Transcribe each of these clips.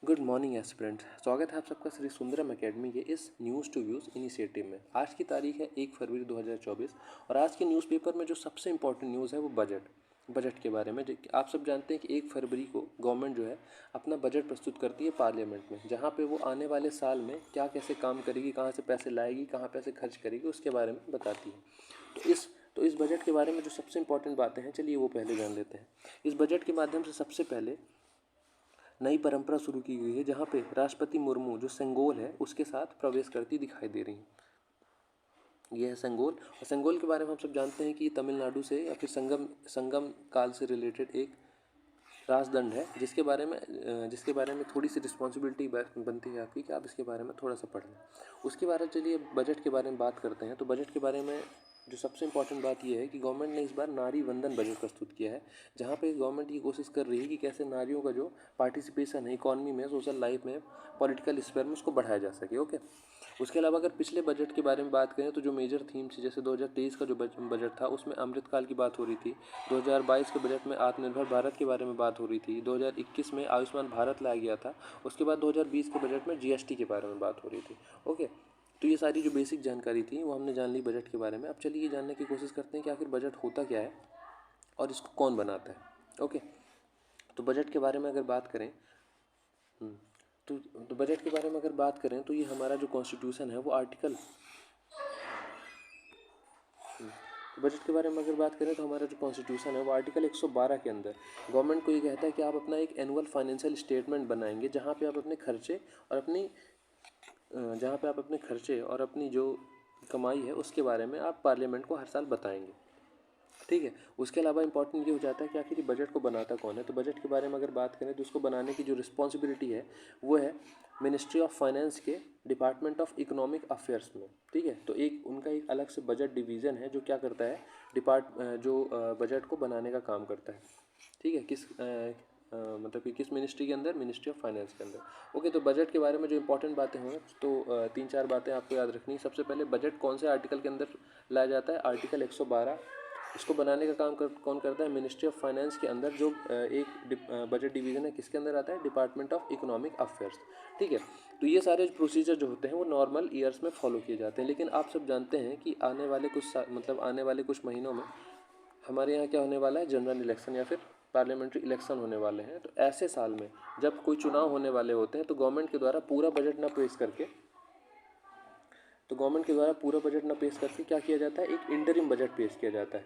Good morning aspirant. स्वागत है आप सबका श्री सुंदरम एकेडमी के इस न्यूज़ टू व्यूज़ इनिशिएटिव में। आज की तारीख है 1 फरवरी 2024 और आज के न्यूज़पेपर में जो सबसे इम्पोर्टेंट न्यूज़ है वो बजट के बारे में। आप सब जानते हैं कि 1 फरवरी को गवर्नमेंट जो है अपना बजट प्रस्तुत करती है पार्लियामेंट में, जहाँ पे वो आने वाले साल में क्या कैसे काम करेगी, कहाँ से पैसे लाएगी, कहाँ पैसे खर्च करेगी, उसके बारे में बताती है। तो इस बजट के बारे में जो सबसे इम्पोर्टेंट बातें हैं, चलिए वो पहले जान लेते हैं। इस बजट के माध्यम से सबसे पहले नई परंपरा शुरू की गई है, जहाँ पे राष्ट्रपति मुर्मू जो सेंगोल है उसके साथ प्रवेश करती दिखाई दे रही हैं। यह है सेंगोल, और सेंगोल के बारे में हम सब जानते हैं कि तमिलनाडु से या फिर संगम काल से रिलेटेड एक राजदंड है, जिसके बारे में थोड़ी सी रिस्पॉन्सिबिलिटी बनती है आपकी कि आप इसके बारे में थोड़ा सा पढ़ लें। उसके बारे में चलिए बजट के बारे में बात करते हैं। तो बजट के बारे में जो सबसे इम्पोर्टेंट बात यह है कि गवर्नमेंट ने इस बार नारी वंदन बजट प्रस्तुत किया है, जहाँ पे गवर्नमेंट ये कोशिश कर रही है कि कैसे नारियों का जो पार्टिसिपेशन है इकॉनमी में, सोशल लाइफ में, पॉलिटिकल स्फीयर में, उसको बढ़ाया जा सके। ओके। उसके अलावा अगर पिछले बजट के बारे में बात करें तो जो मेजर थीम्स, जैसे 2023 का जो बजट था उसमें अमृतकाल की बात हो रही थी, 2022 के बजट में आत्मनिर्भर भारत के बारे में बात हो रही थी, 2021 में आयुष्मान भारत लाया गया था, उसके बाद 2020 के बजट में जीएसटी के बारे में बात हो रही थी। ओके। तो ये सारी जो बेसिक जानकारी थी वो हमने जान ली बजट के बारे में। अब चलिए ये जानने की कोशिश करते हैं कि आखिर बजट होता क्या है और इसको कौन बनाता है। ओके। तो बजट के बारे में अगर बात करें तो बजट के बारे में अगर बात करें तो ये हमारा जो कॉन्स्टिट्यूशन है वो तो बजट के बारे में अगर बात करें तो हमारा जो कॉन्स्टिट्यूशन है वो आर्टिकल 112 के अंदर गवर्नमेंट को ये कहता है कि आप अपना एक एनुअल फाइनेंशियल स्टेटमेंट बनाएंगे, जहाँ पे आप अपने खर्चे और अपनी जो कमाई है उसके बारे में आप पार्लियामेंट को हर साल बताएंगे। ठीक है। उसके अलावा इंपॉर्टेंट ये हो जाता है कि आखिर बजट को बनाता कौन है। तो बजट के बारे में अगर बात करें तो उसको बनाने की जो रिस्पॉन्सिबिलिटी है वो है मिनिस्ट्री ऑफ फाइनेंस के डिपार्टमेंट ऑफ इकोनॉमिक अफेयर्स में। ठीक है। तो उनका एक अलग से बजट डिवीज़न है जो क्या करता है, बजट को बनाने का काम करता है। ठीक है। मतलब कि किस मिनिस्ट्री के अंदर, मिनिस्ट्री ऑफ फाइनेंस के अंदर। ओके। तो बजट के बारे में जो इंपॉर्टेंट बातें हों तो 3-4 बातें आपको याद रखनी है। सबसे पहले बजट कौन से आर्टिकल के अंदर लाया जाता है, आर्टिकल 112। इसको बनाने का काम कौन करता है, मिनिस्ट्री ऑफ फाइनेंस के अंदर जो बजट डिवीज़न है किसके अंदर आता है, डिपार्टमेंट ऑफ इकोनॉमिक अफेयर्स। ठीक है। तो ये सारे प्रोसीजर जो होते हैं वो नॉर्मल ईयर्स में फॉलो किए जाते हैं, लेकिन आप सब जानते हैं कि आने वाले कुछ महीनों में हमारे यहाँ क्या होने वाला है, जनरल इलेक्शन या फिर पार्लियामेंट्री इलेक्शन होने वाले हैं। तो ऐसे साल में जब कोई चुनाव होने वाले होते हैं तो गवर्नमेंट के द्वारा पूरा बजट न पेश करके क्या किया जाता है, एक इंटरिम बजट पेश किया जाता है।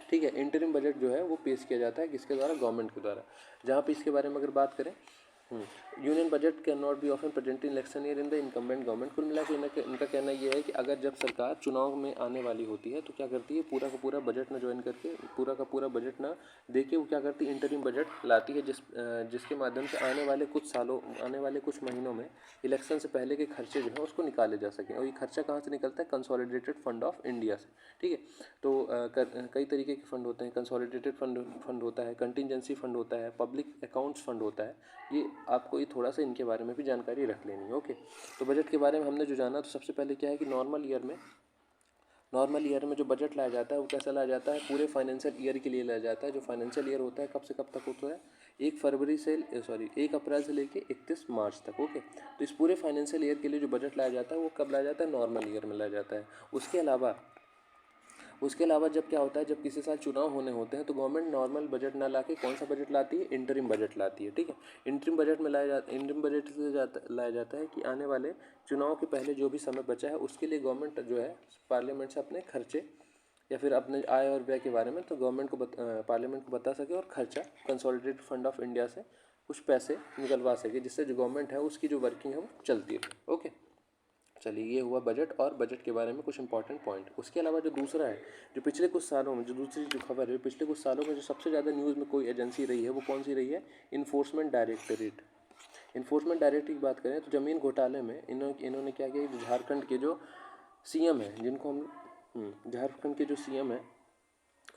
ठीक है। इंटरिम बजट जो है वो पेश किया जाता है किसके द्वारा, गवर्नमेंट के द्वारा। जहाँ पे इसके बारे में अगर बात करें, union budget can not be often present in election year in the incumbent government. कुल मिला के इनका कहना ये है कि अगर जब सरकार चुनाव में आने वाली होती है तो क्या करती है, पूरा का पूरा बजट ना ज्वाइन करके, पूरा का पूरा बजट ना दे के वो क्या करती है, इंटरिम बजट लाती है, जिसके माध्यम से आने वाले कुछ महीनों में इलेक्शन से पहले के खर्चे जो हैं उसको निकाले जा सकें। और ये खर्चा कहाँ से निकलता है, कंसोलिडेटेड फंड ऑफ इंडिया से। ठीक है। तो कई तरीके के फंड होते हैं, कंसोलिडेटेड फंड होता है, कंटिजेंसी फंड होता है, पब्लिक अकाउंट्स फंड होता है। ये आपको ये थोड़ा सा इनके बारे में भी जानकारी रख लेनी है। ओके। तो बजट के बारे में हमने जो जाना, तो सबसे पहले क्या है कि नॉर्मल ईयर में जो बजट लाया जाता है वो कैसा लाया जाता है, पूरे फाइनेंशियल ईयर के लिए लाया जाता है। जो फाइनेंशियल ईयर होता है कब से कब तक होता है, 1 अप्रैल से लेके 31 मार्च तक। ओके। तो इस पूरे फाइनेंशियल ईयर के लिए जो बजट लाया जाता है वो कब लाया जाता है, नॉर्मल ईयर में लाया जाता है। उसके अलावा जब क्या होता है, जब किसी साल चुनाव होने होते हैं तो गवर्नमेंट नॉर्मल बजट ना लाके कौन सा बजट लाती है, इंटरिम बजट लाती है। ठीक है। इंटरिम बजट से लाया जाता है कि आने वाले चुनाव के पहले जो भी समय बचा है उसके लिए गवर्नमेंट जो है पार्लियामेंट से अपने खर्चे या फिर अपने आय और व्यय के बारे में तो पार्लियामेंट को बता सके और खर्चा कंसोलिडेटेड फंड ऑफ इंडिया से कुछ पैसे निकलवा सके, जिससे जो गवर्नमेंट है उसकी जो वर्किंग है वो चलती है। ओके। चलिए ये हुआ बजट और बजट के बारे में कुछ इंपॉर्टेंट पॉइंट। उसके अलावा जो दूसरा है, जो पिछले कुछ सालों में जो दूसरी जो खबर है, पिछले कुछ सालों में जो सबसे ज़्यादा न्यूज़ में कोई एजेंसी रही है वो कौन सी रही है, इन्फोर्समेंट डायरेक्टरेट। इन्फोर्समेंट डायरेक्टरेट की बात करें तो ज़मीन घोटाले में इन्होंने क्या किया, झारखंड के जो सीएम है झारखंड के जो सीएम है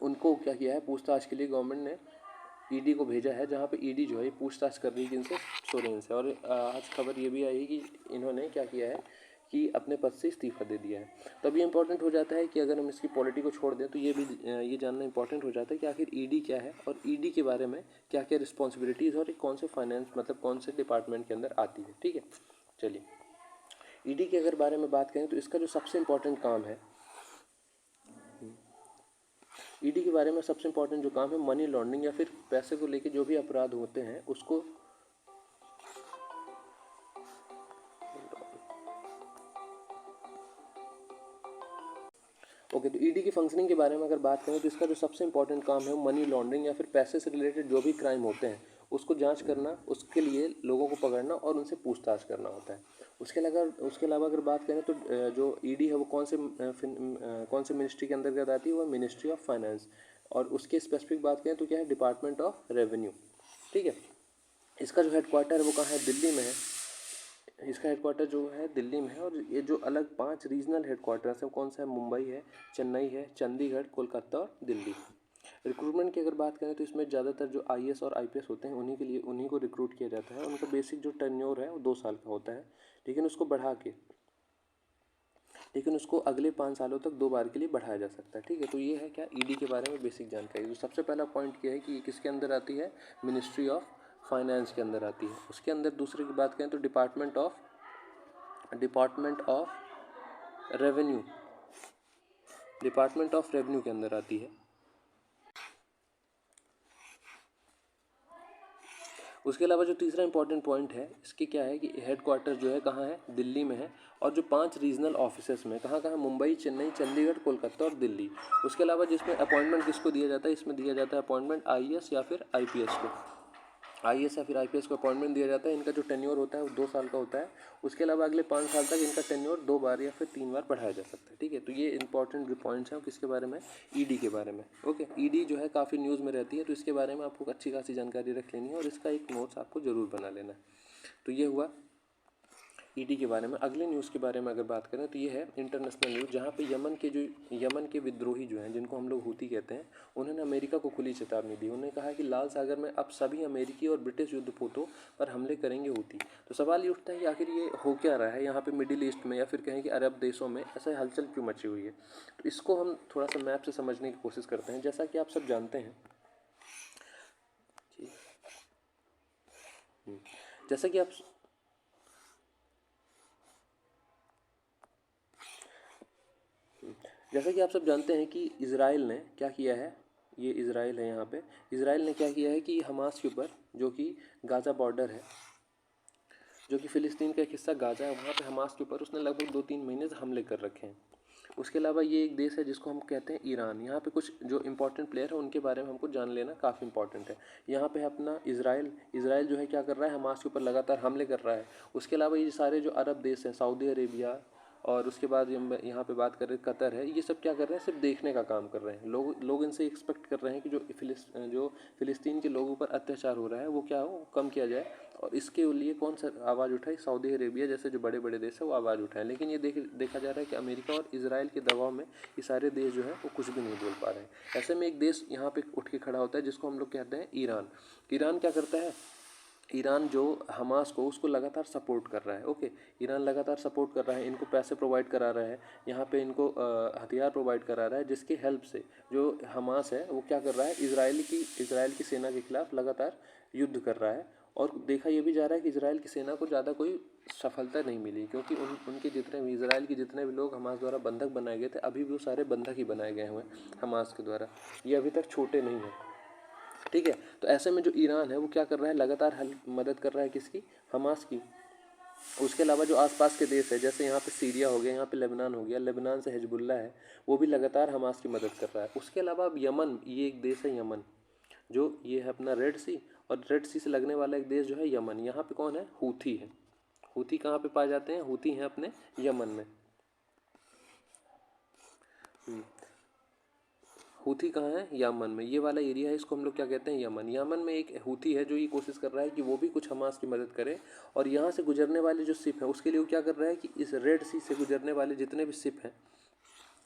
उनको क्या किया है, पूछताछ के लिए गवर्नमेंट ने ईडी को भेजा है, जहाँ पे ईडी जो है पूछताछ कर रही है किनसे, सोरेन से। और आज खबर ये भी आई है कि इन्होंने क्या किया है कि अपने पद से इस्तीफा दे दिया है। तो अब ये इंपॉर्टेंट हो जाता है कि अगर हम इसकी पॉलिटी को छोड़ दें तो ये जानना इंपॉर्टेंट हो जाता है कि आखिर ईडी क्या है और ईडी के बारे में क्या क्या रिस्पॉन्सिबिलिटीज़ और कौन से फाइनेंस मतलब कौन से डिपार्टमेंट के अंदर आती है। ठीक है, चलिए ईडी के अगर बारे में बात करें तो इसका जो सबसे इम्पोर्टेंट काम है, ईडी के बारे में सबसे इम्पोर्टेंट जो काम है मनी लॉन्ड्रिंग या फिर पैसे को लेके जो भी अपराध होते हैं उसको ओके। तो ईडी की फंक्शनिंग के बारे में अगर बात करें तो इसका जो सबसे इंपॉर्टेंट काम है मनी लॉन्ड्रिंग या फिर पैसे से रिलेटेड जो भी क्राइम होते हैं उसको जांच करना, उसके लिए लोगों को पकड़ना और उनसे पूछताछ करना होता है। उसके अलावा अगर बात करें तो जो ईडी है वो कौन से मिनिस्ट्री के अंतर्गत आती है, वो मिनिस्ट्री ऑफ फाइनेंस। और उसके स्पेसिफिक बात करें तो क्या है, डिपार्टमेंट ऑफ रेवेन्यू। ठीक है, इसका जो हेडक्वार्टर है वो कहाँ है, दिल्ली में है। इसका हेडक्वार्टर जो है दिल्ली में है। और ये जो अलग 5 रीजनल हेडक्वार्टर्स हैं कौन सा है, मुंबई है, चेन्नई है, चंडीगढ़, कोलकाता और दिल्ली। रिक्रूटमेंट की अगर बात करें तो इसमें ज़्यादातर जो आईएएस और आईपीएस होते हैं उन्हीं को रिक्रूट किया जाता है। उनका बेसिक जो टर्न्योर है वो 2 साल का होता है, लेकिन उसको अगले 5 सालों तक 2 बार के लिए बढ़ाया जा सकता है। ठीक है, तो ये है क्या ईडी के बारे में बेसिक जानकारी। तो सबसे पहला पॉइंट क्या है कि ये किसके अंदर आती है, मिनिस्ट्री ऑफ फाइनेंस के अंदर आती है। उसके अंदर दूसरे की बात करें तो डिपार्टमेंट ऑफ रेवेन्यू के अंदर आती है। उसके अलावा जो तीसरा इंपॉर्टेंट पॉइंट है इसके क्या है कि हेडक्वार्टर जो है कहाँ है, दिल्ली में है। और जो 5 रीजनल ऑफिसेस में कहाँ कहाँ, मुंबई, चेन्नई, चंडीगढ़, कोलकाता और दिल्ली। उसके अलावा जिसमें अपॉइंटमेंट किसको दिया जाता है, इसमें दिया जाता है अपॉइंटमेंट आईएएस या फिर आईपीएस को। आईएएस या फिर आईपीएस को अपॉइंटमेंट दिया जाता है। इनका जो टेन्योर होता है वो 2 साल का होता है। उसके अलावा अगले 5 साल तक इनका टेन्योर 2 बार या फिर 3 बार बढ़ाया जा सकता है। ठीक है, तो ये इंपॉर्टेंट जो पॉइंट्स हैं किसके बारे में, ईडी के बारे में। ओके, ईडी जो है काफ़ी न्यूज़ में रहती है तो इसके बारे में आपको अच्छी खासी जानकारी रख लेनी है और इसका एक नोट्स आपको ज़रूर बना लेना है। तो ये हुआ ईडी के बारे में। अगले न्यूज़ के बारे में अगर बात करें तो ये है इंटरनेशनल न्यूज़, जहाँ पे यमन के विद्रोही जो हैं जिनको हम लोग हूती कहते हैं, उन्होंने अमेरिका को खुली चेतावनी दी। उन्होंने कहा कि लाल सागर में अब सभी अमेरिकी और ब्रिटिश युद्धपोतों पर हमले करेंगे हूती। तो सवाल ये उठता है कि आखिर ये हो क्या रहा है यहाँ पे मिडिल ईस्ट में या फिर कहें कि अरब देशों में ऐसा हलचल क्यों मची हुई है। तो इसको हम थोड़ा सा मैप से समझने की कोशिश करते हैं। जैसा कि आप सब जानते हैं जैसा कि आप सब जानते हैं कि इज़राइल ने क्या किया है, ये इज़राइल है यहाँ पे। इज़राइल ने क्या किया है कि हमास के ऊपर, जो कि गाज़ा बॉर्डर है, जो कि फ़िलिस्तीन का एक हिस्सा गाज़ा है, वहाँ पे हमास के ऊपर उसने लगभग 2-3 महीने से हमले कर रखे हैं। उसके अलावा ये एक देश है जिसको हम कहते हैं ईरान। यहाँ पे कुछ जो इंपॉर्टेंट प्लेयर है उनके बारे में हमको जान लेना काफ़ी इंपॉर्टेंट है। यहाँ पे है अपना इज़राइल जो है क्या कर रहा है, हमास के ऊपर लगातार हमले कर रहा है। उसके अलावा ये सारे जो अरब देश हैं, सऊदी अरेबिया, और उसके बाद यहाँ पे बात करें कतर है, ये सब क्या कर रहे हैं, सिर्फ देखने का काम कर रहे हैं। लोग इनसे एक्सपेक्ट कर रहे हैं कि जो फ़िलिस्तीन के लोगों पर अत्याचार हो रहा है वो क्या हो, कम किया जाए। और इसके लिए कौन सा आवाज़ उठाई, सऊदी अरेबिया जैसे जो बड़े बड़े देश है वो आवाज़ उठाए। लेकिन ये देखा जा रहा है कि अमेरिका और इजराइल के दबाव में ये सारे देश जो है वो कुछ भी नहीं बोल पा रहे हैं। ऐसे में एक देश यहाँ पे उठ के खड़ा होता है जिसको हम लोग कहते हैं ईरान। ईरान क्या करता है, ईरान जो हमास को उसको लगातार सपोर्ट कर रहा है। ओके, ईरान लगातार सपोर्ट कर रहा है, इनको पैसे प्रोवाइड करा रहा है, यहाँ पे इनको हथियार प्रोवाइड करा रहा है, जिसकी हेल्प से जो हमास है वो क्या कर रहा है, इजराइल की सेना के खिलाफ लगातार युद्ध कर रहा है। और देखा ये भी जा रहा है कि इजराइल की सेना को ज़्यादा कोई सफलता नहीं मिली, क्योंकि उनके जितने भी इजराइल के जितने भी लोग हमास द्वारा बंधक बनाए गए थे, अभी भी वो सारे बंधक ही बनाए गए हुए हैं हमास के द्वारा, ये अभी तक छोटे नहीं हैं। ठीक है, तो ऐसे में जो ईरान है वो क्या कर रहा है, लगातार मदद कर रहा है किसकी, हमास की। उसके अलावा जो आसपास के देश है, जैसे यहाँ पे सीरिया हो गया, यहाँ पे लेबनान हो गया, लेबनान से हिजबुल्ला है, वो भी लगातार हमास की मदद कर रहा है। उसके अलावा अब यमन, ये एक देश है यमन, जो ये है अपना रेड सी, और रेड सी से लगने वाला एक देश जो है यमन, यहाँ पे कौन है, हूथी है। हूथी कहाँ पे पाए जाते हैं, हूथी हैं अपने यमन में। हूथी कहाँ है, यमन में। ये वाला एरिया है, इसको हम लोग क्या कहते हैं, यमन। यमन में एक हूथी है जो ये कोशिश कर रहा है कि वो भी कुछ हमास की मदद करे, और यहाँ से गुजरने वाले जो शिप है उसके लिए वो क्या कर रहा है कि इस रेड सी से गुजरने वाले जितने भी शिप हैं,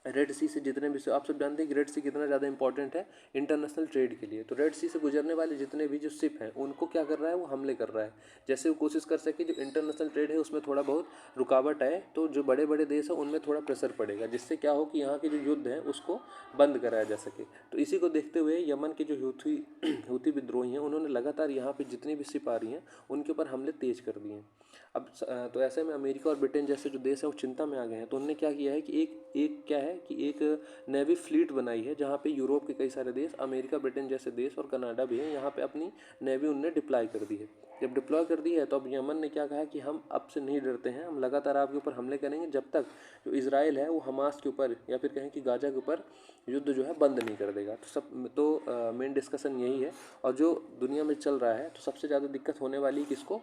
रेड सी से जितने भी, आप सब जानते हैं कि रेड सी कितना ज़्यादा इंपॉर्टेंट है इंटरनेशनल ट्रेड के लिए। तो रेड सी से गुजरने वाले जितने भी जो शिप हैं उनको क्या कर रहा है, वो हमले कर रहा है, जैसे वो कोशिश कर सके जो इंटरनेशनल ट्रेड है उसमें थोड़ा बहुत रुकावट आए, तो जो बड़े बड़े देश हैं उनमें थोड़ा प्रेशर पड़ेगा, जिससे क्या हो कि यहाँ के जो युद्ध है उसको बंद कराया जा सके। तो इसी को देखते हुए यमन के जो हूथी विद्रोही हैं उन्होंने लगातार यहाँ पर जितनी भी शिप आ रही हैं उनके ऊपर हमले तेज कर दिए हैं। अब तो ऐसे में अमेरिका और ब्रिटेन जैसे जो देश हैं वो चिंता में आ गए हैं। तो उन्होंने क्या किया है कि एक क्या है कि एक नेवी फ्लीट बनाई है, जहाँ पे यूरोप के कई सारे देश, अमेरिका ब्रिटेन जैसे देश और कनाडा भी हैं, यहाँ पे अपनी नेवी उनने डिप्लॉय कर दी है। जब डिप्लॉय कर दी है तो अब यमन ने क्या कहा कि हम अब से नहीं डरते हैं, हम लगातार आपके ऊपर हमले करेंगे जब तक जो इजराइल है वो हमास के ऊपर या फिर कहें कि गाजा के ऊपर युद्ध जो है बंद नहीं कर देगा। तो मेन डिस्कशन यही है। और जो दुनिया में चल रहा है तो सबसे ज़्यादा दिक्कत होने वाली किसको,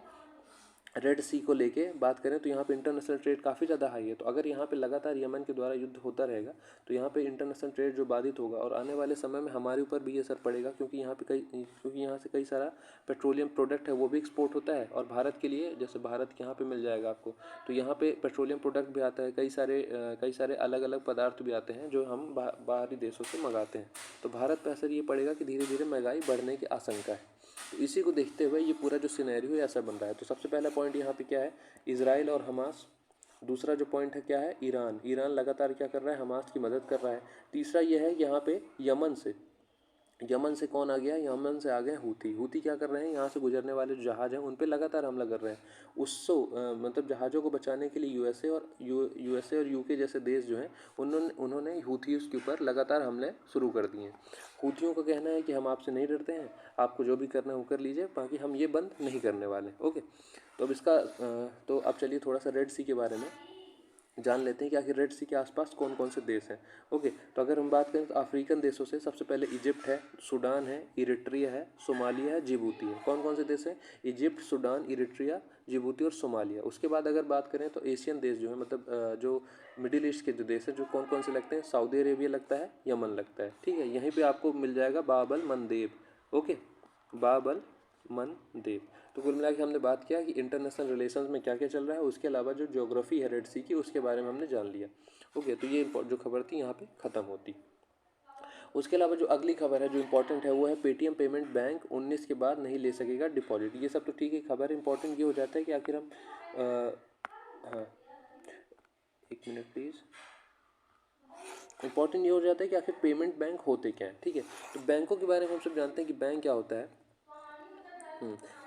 रेड सी को लेके बात करें तो यहाँ पे इंटरनेशनल ट्रेड काफ़ी ज़्यादा हाई है। तो अगर यहाँ पे लगातार यमन के द्वारा युद्ध होता रहेगा तो यहाँ पे इंटरनेशनल ट्रेड जो बाधित होगा, और आने वाले समय में हमारे ऊपर भी ये असर पड़ेगा, क्योंकि यहाँ से कई सारा पेट्रोलियम प्रोडक्ट है वो भी एक्सपोर्ट होता है। और भारत के लिए, जैसे भारत के यहाँ पे मिल जाएगा आपको, तो यहाँ पे पेट्रोलियम प्रोडक्ट भी आता है, कई सारे अलग अलग पदार्थ भी आते हैं जो हम बाहरी देशों से मंगाते हैं। तो भारत पर असर ये पड़ेगा कि धीरे धीरे महंगाई बढ़ने की आशंका है। तो इसी को देखते हुए ये पूरा जो सिनेरियो है ऐसा बन रहा है। तो सबसे पहला पॉइंट यहाँ पे क्या है, इजराइल और हमास। दूसरा जो पॉइंट है क्या है, ईरान। ईरान लगातार क्या कर रहा है, हमास की मदद कर रहा है। तीसरा ये है यहाँ पे यमन से कौन आ गया, यमन से आ गए हूती क्या कर रहे हैं, यहाँ से गुजरने वाले जो जहाज हैं उन पे लगातार हमला कर रहे हैं। मतलब जहाज़ों को बचाने के लिए यूएसए और यूके जैसे देश जो हैं उन्होंने हूथीज़ के ऊपर लगातार हमले शुरू कर दिए हैं। हूथियों का कहना है कि हम आपसे नहीं डरते हैं, आपको जो भी करना है वो कर लीजिए, बाकी हम ये बंद नहीं करने वाले। ओके, तो अब चलिए थोड़ा सा रेड सी के बारे में जान लेते हैं कि आखिर रेड सी के आसपास कौन कौन से देश हैं। ओके, तो अगर हम बात करें तो अफ्रीकन देशों से सबसे पहले इजिप्ट है, सूडान है, इरिट्रिया है, सोमालिया है, जिबूती है। कौन कौन से देश हैं, इजिप्ट, सूडान, इरिट्रिया, जिबूती और सोमालिया। उसके बाद अगर बात करें तो एशियन देश जो है, मतलब जो मिडिल ईस्ट के जो देश हैं, जो कौन कौन से लगते हैं, सऊदी अरेबिया लगता है, यमन लगता है। ठीक है, यहीं पर आपको मिल जाएगा बाबल मंदेब। ओके, बाबल मंदेब। तो कुल मिला के हमने बात किया कि इंटरनेशनल रिलेशंस में क्या क्या चल रहा है, उसके अलावा जो ज्योग्राफी है रेड सी की उसके बारे में हमने जान लिया। ओके, तो ये जो खबर थी यहाँ पे ख़त्म होती। उसके अलावा जो अगली खबर है जो इम्पोर्टेंट है वो है पेटीएम पेमेंट बैंक 19 के बाद नहीं ले सकेगा डिपॉजिट। ये सब तो ठीक है, खबर इंपॉर्टेंट ये हो जाता है कि आखिर हम हाँ, एक मिनट प्लीज़। इंपॉर्टेंट ये हो जाता है कि आखिर पेमेंट बैंक होते क्या हैं। ठीक है, तो बैंकों के बारे में हम सब जानते हैं कि बैंक क्या होता है।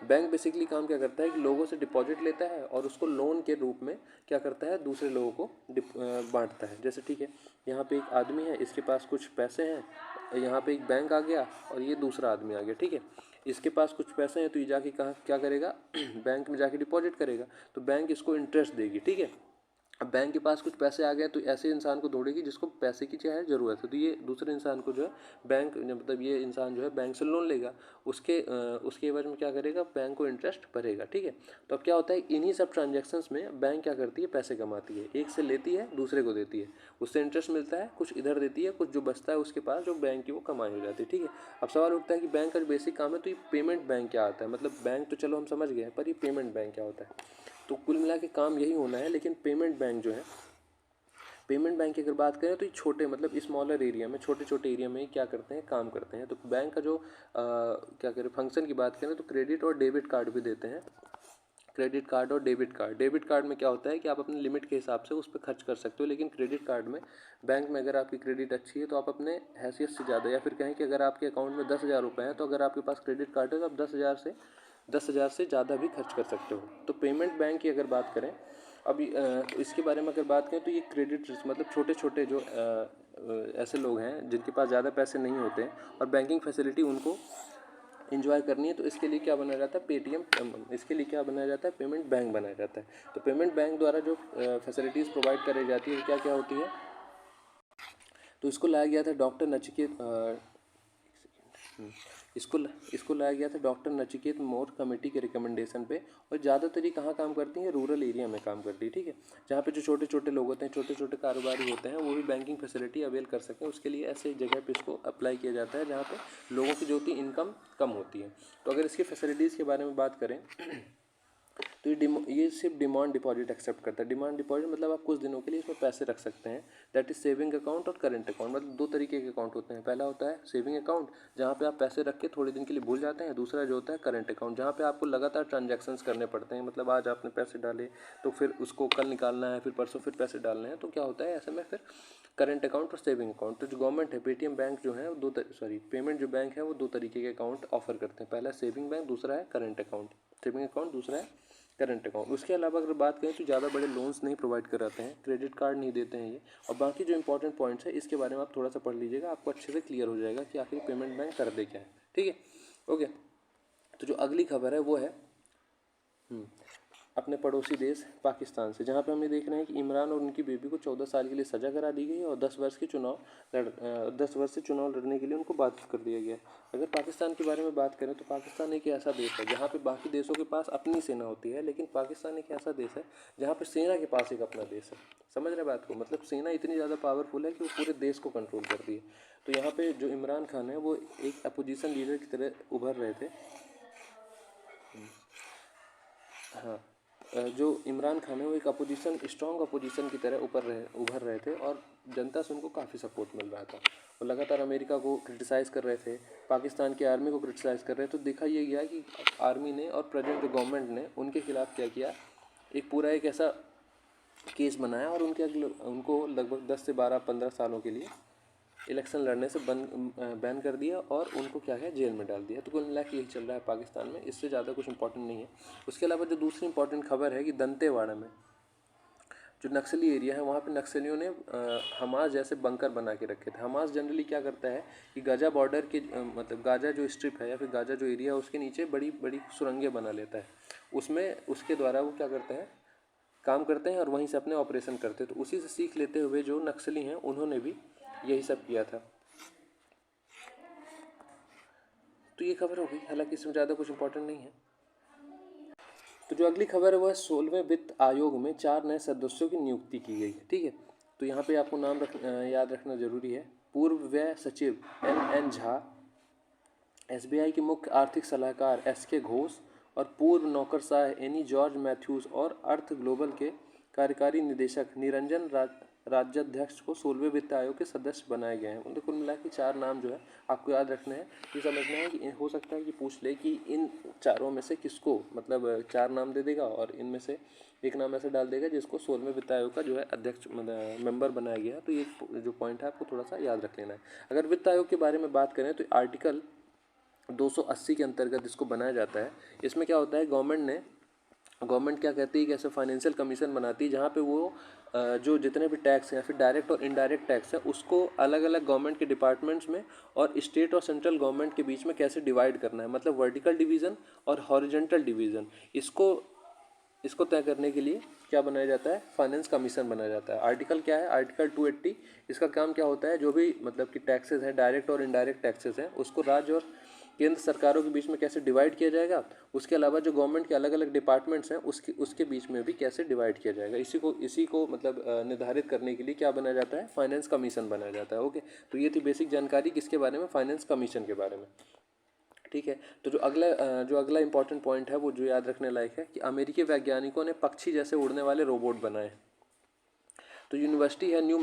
बैंक बेसिकली काम क्या करता है कि लोगों से डिपॉजिट लेता है और उसको लोन के रूप में क्या करता है, दूसरे लोगों को बांटता है। जैसे ठीक है, यहाँ पे एक आदमी है, इसके पास कुछ पैसे हैं, यहाँ पे एक बैंक आ गया और ये दूसरा आदमी आ गया। ठीक है, इसके पास कुछ पैसे हैं तो ये जाके कहाँ क्या करेगा बैंक में जाके डिपॉजिट करेगा, तो बैंक इसको इंटरेस्ट देगी। ठीक है, अब बैंक के पास कुछ पैसे आ गए तो ऐसे इंसान को दौड़ेगी जिसको पैसे की चाहे ज़रूरत है, तो ये दूसरे इंसान को जो है बैंक, मतलब ये इंसान जो है बैंक से लोन लेगा, उसके एवज में क्या करेगा, बैंक को इंटरेस्ट भरेगा। ठीक है, तो अब क्या होता है, इन्हीं सब ट्रांजैक्शंस में बैंक क्या करती है, पैसे कमाती है, एक से लेती है दूसरे को देती है, उससे इंटरेस्ट मिलता है, कुछ इधर देती है, कुछ जो बचता है उसके पास जो बैंक की वो कमाई हो जाती है। ठीक है, अब सवाल उठता है कि बैंक का जो बेसिक काम है तो ये पेमेंट बैंक क्या आता है, मतलब बैंक तो चलो हम समझ गए पर ये पेमेंट बैंक क्या होता है। तो कुल मिला के काम यही होना है, लेकिन पेमेंट बैंक जो है, पेमेंट बैंक की अगर बात करें तो ये छोटे, मतलब स्मॉलर एरिया में, छोटे छोटे एरिया में क्या करते हैं, काम करते हैं। तो बैंक का जो क्या करें फंक्शन की बात करें तो क्रेडिट और डेबिट कार्ड भी देते हैं, क्रेडिट कार्ड और डेबिट कार्ड। डेबिट कार्ड में क्या होता है कि आप अपनी लिमिट के हिसाब से उस पर खर्च कर सकते हो, लेकिन क्रेडिट कार्ड में बैंक में अगर आपकी क्रेडिट अच्छी है तो आप अपने हैसियत से ज़्यादा, या फिर कहें कि अगर आपके अकाउंट में 10,000 रुपये हैं तो अगर आपके पास क्रेडिट कार्ड है तो आप 10,000 से ज़्यादा भी खर्च कर सकते हो। तो पेमेंट बैंक की अगर बात करें अभी इसके बारे में अगर बात करें तो ये क्रेडिट रिस्क, मतलब छोटे छोटे जो ऐसे लोग हैं जिनके पास ज़्यादा पैसे नहीं होते हैं और बैंकिंग फैसिलिटी उनको इंजॉय करनी है, तो इसके लिए क्या बनाया जाता है, पेटीएम, इसके लिए क्या बनाया जाता है, पेमेंट बैंक बनाया जाता है। तो पेमेंट बैंक द्वारा जो फैसिलिटीज़ प्रोवाइड कराई जाती है क्या क्या होती है, तो इसको लाया गया था डॉक्टर नचिकेत इसको लाया गया था डॉक्टर नचिकेत मोर कमेटी के रिकमेंडेशन पे, और ज़्यादातर ये कहाँ काम करती हैं, रूरल एरिया में काम करती है। ठीक है, जहाँ पे जो छोटे छोटे लोग होते हैं, छोटे छोटे कारोबारी होते हैं, वो भी बैंकिंग फैसिलिटी अवेल कर सकें, उसके लिए ऐसे जगह पे इसको अप्लाई किया जाता है जहाँ पे लोगों की जो होती इनकम कम होती है। तो अगर इसकी फैसिलिटीज़ के बारे में बात करें तो ये सिर्फ डिमांड डिपॉजिट एक्सेप्ट करता है। डिमांड डिपॉजिट मतलब आप कुछ दिनों के लिए इसमें पैसे रख सकते हैं। दैट इज सेविंग अकाउंट और करंट अकाउंट, मतलब दो तरीके के अकाउंट होते हैं। पहला होता है सेविंग अकाउंट जहाँ पे आप पैसे रख के थोड़े दिन के लिए भूल जाते हैं। दूसरा जो होता है करंट अकाउंट जहाँ पे आपको लगातार ट्रांजैक्शंस करने पड़ते हैं, मतलब आज आपने पैसे डाले तो फिर उसको कल निकालना है, फिर परसों फिर पैसे डालने हैं। तो क्या होता है ऐसे में फिर करंट अकाउंट और सेविंग अकाउंट। तो जो गवर्नमेंट है पेटीएम बैंक जो है वो पेमेंट जो बैंक है वो दो तरीके के अकाउंट ऑफर करते हैं। पहला सेविंग बैंक, दूसरा है करंट अकाउंट, सेविंग अकाउंट, दूसरा है करंट अकाउंट। उसके अलावा अगर बात करें तो ज़्यादा बड़े लोन्स नहीं प्रोवाइड कराते हैं, क्रेडिट कार्ड नहीं देते हैं ये। और बाकी जो इंपॉर्टेंट पॉइंट्स है इसके बारे में आप थोड़ा सा पढ़ लीजिएगा, आपको अच्छे से क्लियर हो जाएगा कि आखिर पेमेंट बैंक कर दे क्या है। ठीक है, ओके। तो जो अगली खबर है वो है अपने पड़ोसी देश पाकिस्तान से, जहाँ पे हम ये देख रहे हैं कि इमरान और उनकी बेबी को 14 साल के लिए सज़ा करा दी गई और 10 वर्ष से चुनाव लड़ने के लिए उनको बाधित कर दिया गया। अगर पाकिस्तान के बारे में बात करें तो पाकिस्तान एक ऐसा देश है जहाँ पे बाकी देशों के पास अपनी सेना होती है, लेकिन पाकिस्तान एक ऐसा देश है जहाँ पे सेना के पास एक अपना देश है। समझ रहे बात को, मतलब सेना इतनी ज़्यादा पावरफुल है कि वो पूरे देश को कंट्रोल करती है। तो यहाँ पे जो इमरान खान है वो एक अपोजिशन लीडर की तरह उभर रहे थे। हाँ, जो इमरान खान है वो एक स्ट्रॉन्ग अपोजिशन की तरह उभर रहे थे और जनता से उनको काफ़ी सपोर्ट मिल रहा था। वो लगातार अमेरिका को क्रिटिसाइज़ कर रहे थे, पाकिस्तान की आर्मी को क्रिटिसाइज़ कर रहे थे। तो देखा ये गया कि आर्मी ने और प्रेजेंट जो गवर्नमेंट ने उनके खिलाफ क्या किया, एक ऐसा केस बनाया और उनको लगभग 10 से 12-15 सालों के लिए इलेक्शन लड़ने से बैन कर दिया और उनको क्या है जेल में डाल दिया। तो कुल मिला के यही चल रहा है पाकिस्तान में, इससे ज़्यादा कुछ इंपॉर्टेंट नहीं है। उसके अलावा जो दूसरी इंपॉर्टेंट खबर है कि दंतेवाड़ा में जो नक्सली एरिया है वहाँ पे नक्सलियों ने हमास जैसे बंकर बना के रखे थे। हमास जनरली क्या करता है कि गाजा बॉर्डर के मतलब गाजा जो स्ट्रिप है या फिर गाजा जो एरिया है उसके नीचे बड़ी बड़ी सुरंगें बना लेता है। उसके द्वारा वो क्या करते हैं, काम करते हैं और वहीं से अपने ऑपरेशन करते हैं। तो उसी से सीख लेते हुए जो नक्सली हैं उन्होंने भी यही सब किया था। तो ये खबर हो गई, हालांकि इसमें ज़्यादा कुछ इंपॉर्टेंट नहीं है। तो जो अगली खबर है वो है 16वें वित्त आयोग में 4 नए सदस्यों की नियुक्ति की गई है। ठीक है, तो यहाँ पे आपको नाम याद रखना जरूरी है। पूर्व व्यय सचिव NN झा, SBI के मुख्य आर्थिक सलाहकार SK घोष और पूर्व नौकरशाह एनी जॉर्ज मैथ्यूज और अर्थ ग्लोबल के कार्यकारी निदेशक निरंजन राज्याध्यक्ष को 16वें वित्त आयोग के सदस्य बनाए गए हैं। उनके कुल मिला के 4 नाम जो है आपको याद रखने हैं। ये समझना है कि हो सकता है कि पूछ ले कि इन चारों में से किसको, मतलब 4 नाम दे देगा और इनमें से एक नाम ऐसे डाल देगा जिसको 16वें वित्त आयोग का जो है अध्यक्ष मेंबर बनाया गया है। तो ये जो पॉइंट है आपको थोड़ा सा याद रख लेना है। अगर वित्त आयोग के बारे में बात करें तो आर्टिकल 280 के अंतर्गत इसको बनाया जाता है। इसमें क्या होता है, गवर्नमेंट क्या कहती है कि ऐसे फाइनेंशियल कमीशन बनाती है जहाँ पे वो जो जितने भी टैक्स हैं या फिर डायरेक्ट और इनडायरेक्ट टैक्स है उसको अलग अलग गवर्नमेंट के डिपार्टमेंट्स में और स्टेट और सेंट्रल गवर्नमेंट के बीच में कैसे डिवाइड करना है, मतलब वर्टिकल डिवीज़न और हॉरिजेंटल डिवीज़न। इसको तय करने के लिए क्या बनाया जाता है, फाइनेंस कमीशन बनाया जाता है। आर्टिकल क्या है, आर्टिकल 280। इसका काम क्या होता है, जो भी मतलब कि टैक्सेस हैं, डायरेक्ट और इनडायरेक्ट टैक्सेस हैं, उसको राज्य और केंद्र सरकारों के बीच में कैसे डिवाइड किया जाएगा। उसके अलावा जो गवर्नमेंट के अलग अलग डिपार्टमेंट्स हैं उसके बीच में भी कैसे डिवाइड किया जाएगा, इसी को मतलब निर्धारित करने के लिए क्या बनाया जाता है, फाइनेंस कमीशन बनाया जाता है। ओके, तो ये थी बेसिक जानकारी किसके बारे में, फाइनेंस कमीशन के बारे में। ठीक है, तो जो अगला इंपॉर्टेंट पॉइंट है वो जो याद रखने लायक है कि अमेरिकी वैज्ञानिकों ने पक्षी जैसे उड़ने वाले रोबोट बनाए। तो यूनिवर्सिटी है न्यू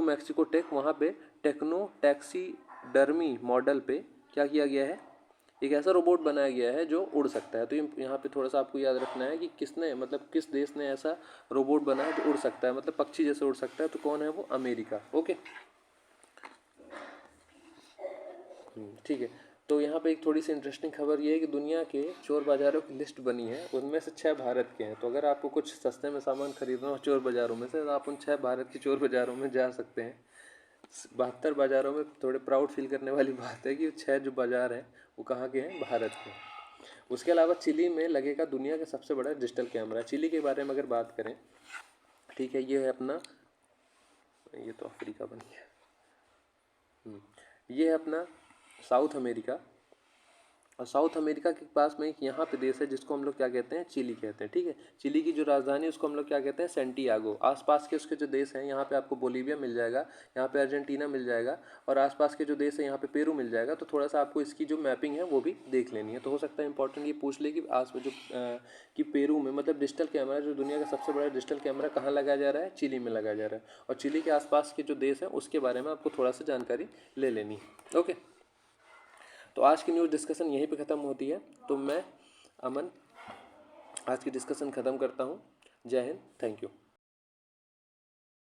मैक्सिको टेक, वहाँ पे टेक्नो टैक्सीडर्मी मॉडल पे क्या किया गया है, एक ऐसा रोबोट बनाया गया है जो उड़ सकता है। तो यहाँ पे थोड़ा सा आपको याद रखना है कि किस देश ने ऐसा रोबोट बनाया जो उड़ सकता है, मतलब पक्षी जैसे उड़ सकता है। तो कौन है वो, अमेरिका। ओके, ठीक है। तो यहाँ पे एक थोड़ी सी इंटरेस्टिंग खबर ये है कि दुनिया के चोर बाज़ारों की लिस्ट बनी है, उनमें से 6 भारत के हैं। तो अगर आपको कुछ सस्ते में सामान खरीदना हो चोर बाज़ारों में से, तो आप उन 6 भारत के चोर बाज़ारों में जा सकते हैं। 72 बाज़ारों में थोड़े प्राउड फील करने वाली बात है कि 6 जो बाज़ार हैं वो कहाँ के हैं, भारत के। उसके अलावा चिली में लगेगा दुनिया का सबसे बड़ा डिजिटल कैमरा। चिली के बारे में अगर बात करें, ठीक है, ये है अपना, ये तो अफ्रीका बन गया, ये है अपना साउथ अमेरिका। और साउथ अमेरिका के पास में एक यहाँ पे देश है जिसको हम लोग क्या कहते हैं, चिली कहते हैं। ठीक है, चिली की जो राजधानी है उसको हम लोग क्या कहते हैं, सेंटियागो। आसपास के उसके जो देश हैं, यहाँ पे आपको बोलीविया मिल जाएगा, यहाँ पे अर्जेंटीना मिल जाएगा, और आसपास के जो देश है यहाँ पे पेरू मिल जाएगा। तो थोड़ा सा आपको इसकी जो मैपिंग है वो भी देख लेनी है। तो हो सकता है इंपॉर्टेंट ये पूछ ले कि आस जो कि पेरू में मतलब डिजिटल कैमरा, जो दुनिया का सबसे बड़ा डिजिटल कैमरा कहाँ लगाया जा रहा है, चिली में लगाया जा रहा है। और चिली के आसपास के जो देश हैं उसके बारे में आपको थोड़ा सा जानकारी ले लेनी है। ओके, तो आज की न्यूज़ डिस्कशन यहीं पे ख़त्म होती है। तो मैं अमन आज की डिस्कशन ख़त्म करता हूँ। जय हिंद, थैंक यू।